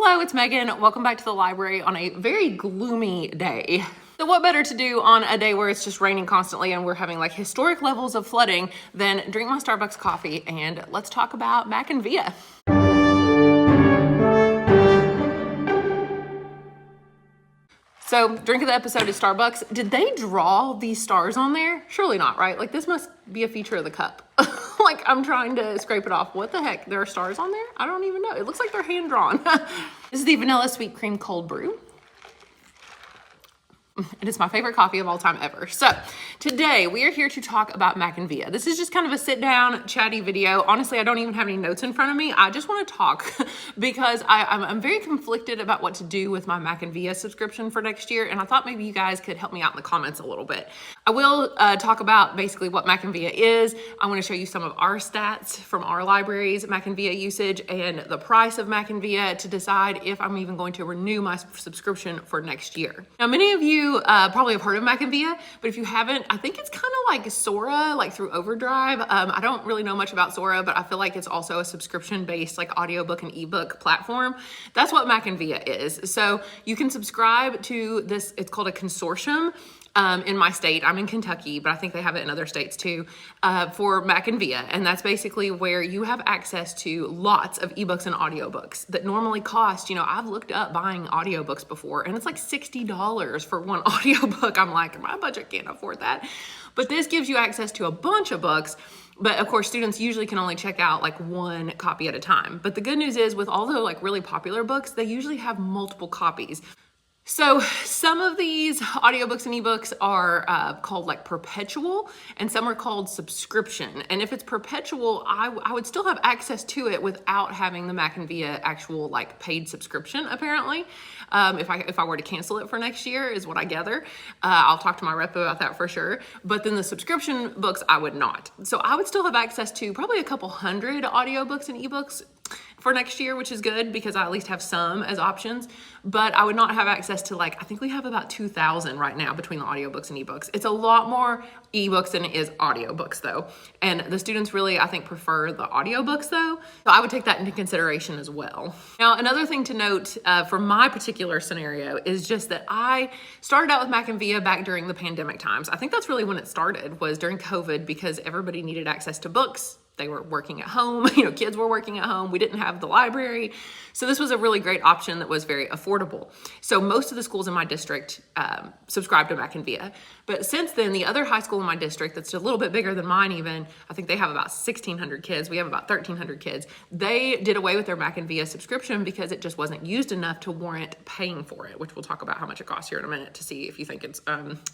Hello, it's Megan. Welcome back to the library on a very gloomy day. So what better to do on a day where it's just raining constantly and we're having like historic levels of flooding than drink my Starbucks coffee and let's talk about MackinVIA. So, drink of the episode is Starbucks. Did they draw these stars on there? Surely not, right? Like, this must be a feature of the cup. Like, I'm trying to scrape it off. What the heck? There are stars on there? I don't even know. It looks like they're hand-drawn. This is the vanilla sweet cream cold brew. It is my favorite coffee of all time ever. So today we are here to talk about MackinVIA. This is just kind of a sit down chatty video. Honestly, I don't even have any notes in front of me. I just want to talk because I'm very conflicted about what to do with my MackinVIA subscription for next year. And I thought maybe you guys could help me out in the comments a little bit. I will talk about basically what MackinVIA is. I want to show you some of our stats from our library's MackinVIA usage and the price of MackinVIA to decide if I'm even going to renew my subscription for next year. Now, many of you probably have heard of MackinVIA, but if you haven't, I think it's kind of like Sora, like through Overdrive. I don't really know much about Sora, but I feel like it's also a subscription-based like audiobook and ebook platform. That's what MackinVIA is. So you can subscribe to this, it's called a consortium. In my state, I'm in Kentucky, but I think they have it in other states too, for MackinVIA. And that's basically where you have access to lots of ebooks and audiobooks that normally cost, I've looked up buying audiobooks before and it's like $60 for one audiobook. I'm like, my budget can't afford that. But this gives you access to a bunch of books. But of course, students usually can only check out like one copy at a time. But the good news is with all the like really popular books, they usually have multiple copies. So some of these audiobooks and ebooks are called like perpetual and some are called subscription. And if it's perpetual, I would still have access to it without having the MackinVIA actual like paid subscription apparently. If I were to cancel it for next year is what I gather. I'll talk to my rep about that for sure. But then the subscription books, I would not. So I would still have access to probably a couple hundred audiobooks and ebooks for next year, which is good because I at least have some as options, but I would not have access to like, I think we have about 2,000 right now between the audiobooks and ebooks. It's a lot more ebooks than it is audiobooks though. And the students really, I think, prefer the audiobooks though. So I would take that into consideration as well. Now, another thing to note for my particular scenario is just that I started out with MackinVIA back during the pandemic times. I think that's really when it started, was during COVID, because everybody needed access to books. They were working at home, kids were working at home. We didn't have the library. So this was a really great option that was very affordable. So most of the schools in my district subscribe to MackinVIA. But since then, the other high school in my district that's a little bit bigger than mine even, I think they have about 1,600 kids. We have about 1,300 kids. They did away with their MackinVIA subscription because it just wasn't used enough to warrant paying for it, which we'll talk about how much it costs here in a minute to see if you think it's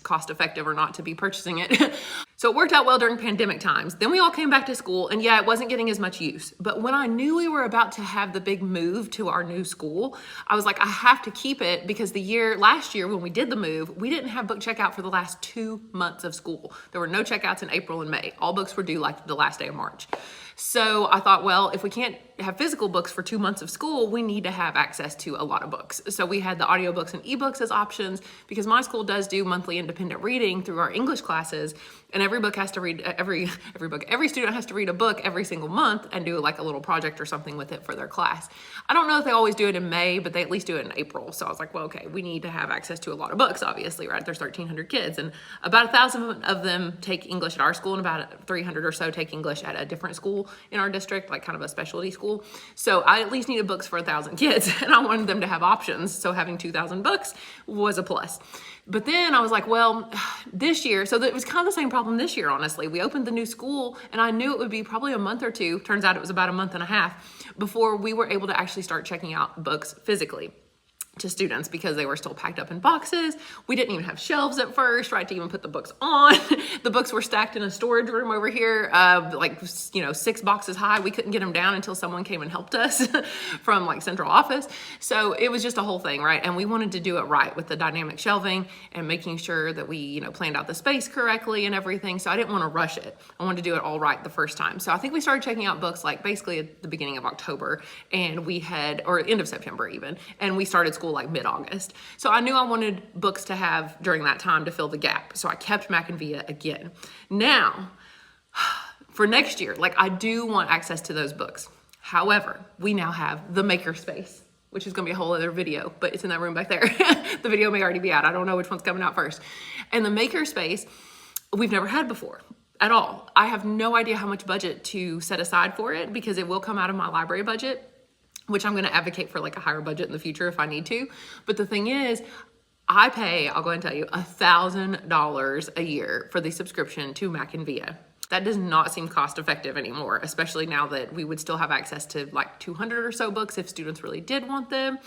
cost effective or not to be purchasing it. So it worked out well during pandemic times. Then we all came back to school and yeah, it wasn't getting as much use. But when I knew we were about to have the big move to our new school, I was like, I have to keep it because last year when we did the move, we didn't have book checkout for the last 2 months of school. There were no checkouts in April and May. All books were due like the last day of March. So I thought, well, if we can't have physical books for 2 months of school, we need to have access to a lot of books. So we had the audiobooks and ebooks as options because my school does do monthly independent reading through our English classes. And every student has to read a book every single month and do like a little project or something with it for their class. I don't know if they always do it in May, but they at least do it in April. So I was like, well, okay, we need to have access to a lot of books, obviously, right? There's 1,300 kids and about 1,000 of them take English at our school and about 300 or so take English at a different school in our district, like kind of a specialty school. So I at least needed books for 1,000 kids and I wanted them to have options. So having 2,000 books was a plus. But then I was like, well, this year, so it was kind of the same problem this year, honestly. We opened the new school and I knew it would be probably a month or two. Turns out it was about a month and a half before we were able to actually start checking out books physically to students because they were still packed up in boxes. We didn't even have shelves at first, right, to even put the books on. The books were stacked in a storage room over here, 6 boxes high. We couldn't get them down until someone came and helped us from like central office. So it was just a whole thing, right? And we wanted to do it right with the dynamic shelving and making sure that we, planned out the space correctly and everything. So I didn't want to rush it. I wanted to do it all right the first time. So I think we started checking out books like basically at the beginning of October and or end of September even, and we started school like mid-August. So I knew I wanted books to have during that time to fill the gap. So I kept MackinVIA again. Now, for next year, I do want access to those books. However, we now have the makerspace. which is gonna be a whole other video, but it's in that room back there. The video may already be out. I don't know which one's coming out first. And the makerspace, we've never had before at all. I have no idea how much budget to set aside for it because it will come out of my library budget, which I'm gonna advocate for like a higher budget in the future if I need to. But the thing is, I pay, I'll go ahead and tell you, $1,000 a year for the subscription to MackinVIA. That does not seem cost effective anymore, especially now that we would still have access to like 200 or so books if students really did want them.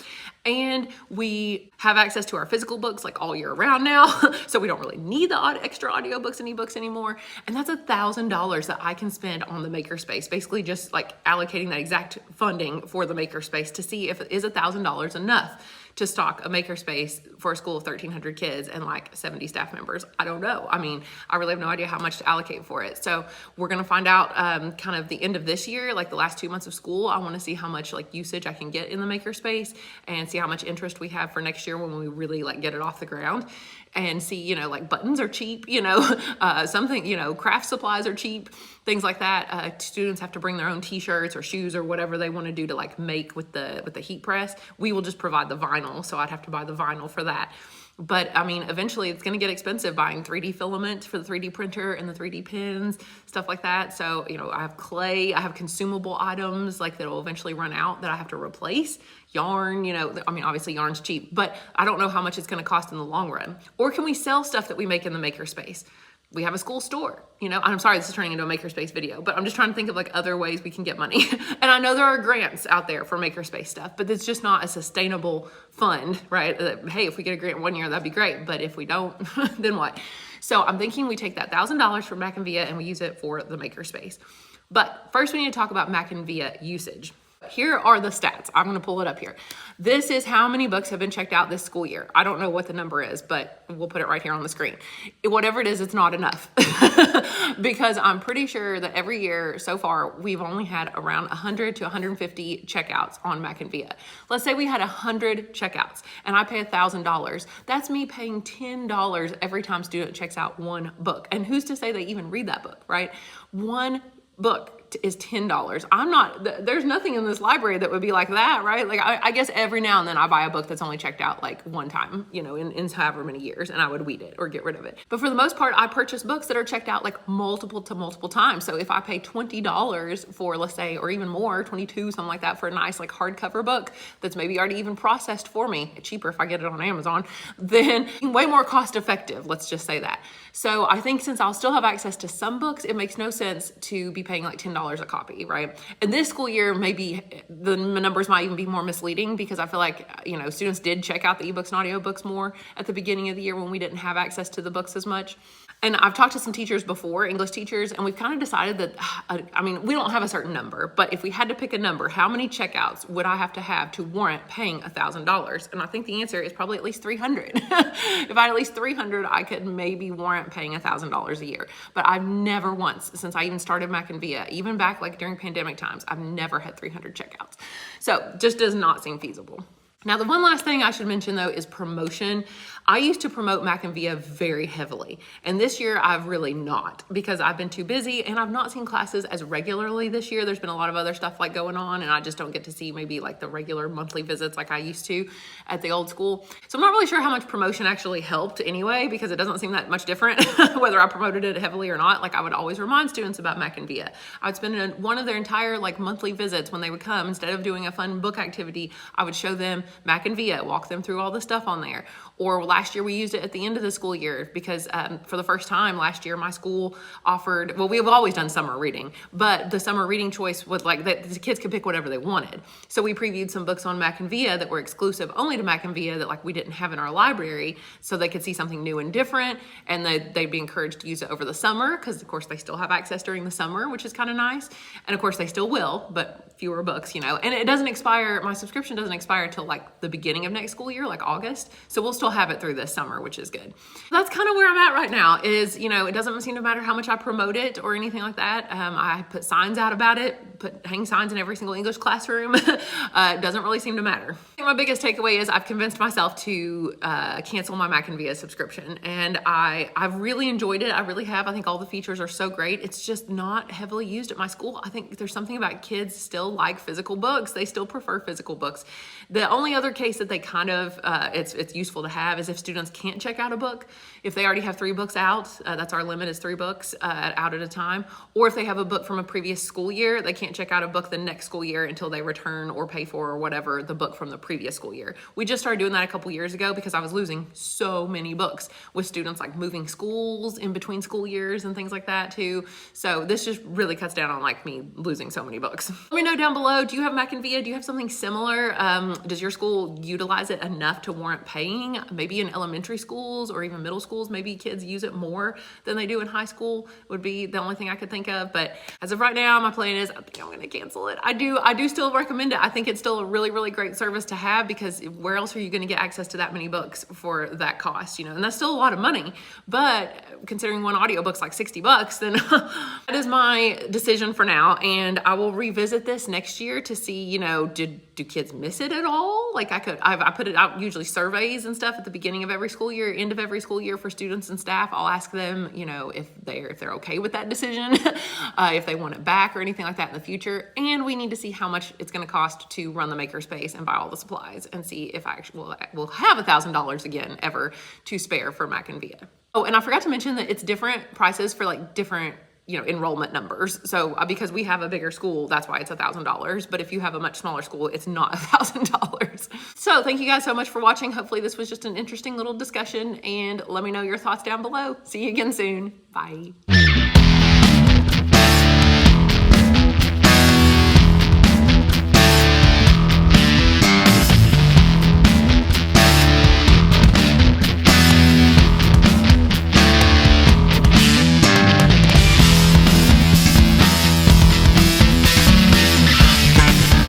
And we have access to our physical books like all year round now. So we don't really need the extra audiobooks and ebooks anymore. And that's $1,000 that I can spend on the makerspace, basically just like allocating that exact funding for the makerspace to see if it is $1,000 enough to stock a makerspace for a school of 1,300 kids and like 70 staff members. I don't know. I mean, I really have no idea how much to allocate for it. So we're gonna find out kind of the end of this year, like the last 2 months of school. I wanna see how much like usage I can get in the makerspace and see how much interest we have for next year when we really like get it off the ground. And see, you know, like buttons are cheap, you know, something, you know, craft supplies are cheap, things like that. Students have to bring their own t-shirts or shoes or whatever they want to do to like make with the heat press. We will just provide the vinyl, so I'd have to buy the vinyl for that. But I mean, eventually it's going to get expensive buying 3D filament for the 3D printer and the 3D pens, stuff like that. So, you know, I have clay, I have consumable items like that'll eventually run out that I have to replace. Yarn, you know, I mean, obviously yarn's cheap, but I don't know how much it's going to cost in the long run. Or can we sell stuff that we make in the makerspace? We have a school store, you know, I'm sorry, this is turning into a makerspace video, but I'm just trying to think of like other ways we can get money. And I know there are grants out there for makerspace stuff, but it's just not a sustainable fund, right? Hey, if we get a grant one year, that'd be great. But if we don't, then what? So I'm thinking we take that $1,000 from MackinVIA and we use it for the makerspace. But first we need to talk about MackinVIA usage. Here are the stats. I'm going to pull it up here. This is how many books have been checked out this school year. I don't know what the number is, but we'll put it right here on the screen. Whatever it is, it's not enough because I'm pretty sure that every year so far, we've only had around 100 to 150 checkouts on MackinVIA. Let's say we had 100 checkouts and I pay $1,000. That's me paying $10 every time student checks out one book. And who's to say they even read that book, right? One book is $10. There's nothing in this library that would be like that, right? Like I guess every now and then I buy a book that's only checked out like one time, you know, in however many years, and I would weed it or get rid of it. But for the most part, I purchase books that are checked out like multiple times. So if I pay $20 for, let's say, or even more, 22, something like that, for a nice like hardcover book that's maybe already even processed for me, cheaper if I get it on Amazon, then way more cost effective, let's just say that. So I think since I'll still have access to some books, it makes no sense to be paying like $10 a copy, right? And this school year, maybe the numbers might even be more misleading because I feel like, you know, students did check out the ebooks and audiobooks more at the beginning of the year when we didn't have access to the books as much. And I've talked to some teachers before, English teachers, and we've kind of decided that, I mean, we don't have a certain number, but if we had to pick a number, how many checkouts would I have to warrant paying $1,000? And I think the answer is probably at least 300. If I had at least 300, I could maybe warrant paying $1,000 a year. But I've never once, since I even started MackinVIA, even back like during pandemic times, I've never had 300 checkouts. So just does not seem feasible. Now, the one last thing I should mention, though, is promotion. I used to promote MackinVIA very heavily, and this year I've really not because I've been too busy and I've not seen classes as regularly this year. There's been a lot of other stuff like going on, and I just don't get to see maybe like the regular monthly visits like I used to at the old school. So I'm not really sure how much promotion actually helped anyway because it doesn't seem that much different whether I promoted it heavily or not. Like I would always remind students about MackinVIA. I would spend one of their entire like monthly visits when they would come, instead of doing a fun book activity, I would show them MackinVIA, walk them through all the stuff on there. Or last year we used it at the end of the school year because for the first time last year, my school offered, well, we've always done summer reading, but the summer reading choice was like that the kids could pick whatever they wanted. So we previewed some books on MackinVIA that were exclusive only to MackinVIA that like we didn't have in our library, so they could see something new and different, and they'd be encouraged to use it over the summer because of course they still have access during the summer, which is kind of nice. And of course they still will, but fewer books, you know, and it doesn't expire, my subscription doesn't expire till like like the beginning of next school year, like August. So we'll still have it through this summer, which is good. That's kind of where I'm at right now is, you know, it doesn't seem to matter how much I promote it or anything like that. I put signs out about it, hang signs in every single English classroom. It doesn't really seem to matter. I think my biggest takeaway is I've convinced myself to cancel my MackinVIA subscription, and I've really enjoyed it. I really have. I think all the features are so great. It's just not heavily used at my school. I think there's something about kids still like physical books. They still prefer physical books. The only other case that they kind of, it's useful to have is if students can't check out a book. If they already have 3 books out, that's our limit is 3 books out at a time. Or if they have a book from a previous school year, they can't check out a book the next school year until they return or pay for or whatever the book from the previous school year. We just started doing that a couple years ago because I was losing so many books with students like moving schools in between school years and things like that too. So this just really cuts down on like me losing so many books. Let me know down below, do you have MackinVIA? Do you have something similar? Does your school utilize it enough to warrant paying? Maybe in elementary schools or even middle schools, maybe kids use it more than they do in high school would be the only thing I could think of. But as of right now, my plan is I think I'm gonna cancel it. I do still recommend it. I think it's still a really, really great service to have because where else are you gonna get access to that many books for that cost, you know? And that's still a lot of money, but considering one audiobook's like $60, then that is my decision for now. And I will revisit this next year to see, you know, do kids miss it at all? Like I put it out, usually surveys and stuff at the beginning of every school year, end of every school year for students and staff. I'll ask them, you know, if they're okay with that decision, if they want it back or anything like that in the future. And we need to see how much it's going to cost to run the makerspace and buy all the supplies and see if I actually will have $1,000 again ever to spare for MackinVIA. Oh, and I forgot to mention that it's different prices for like different, you know, enrollment numbers. So because we have a bigger school, that's why it's $1,000. But if you have a much smaller school, it's not $1,000. So thank you guys so much for watching. Hopefully this was just an interesting little discussion, and let me know your thoughts down below. See you again soon. Bye.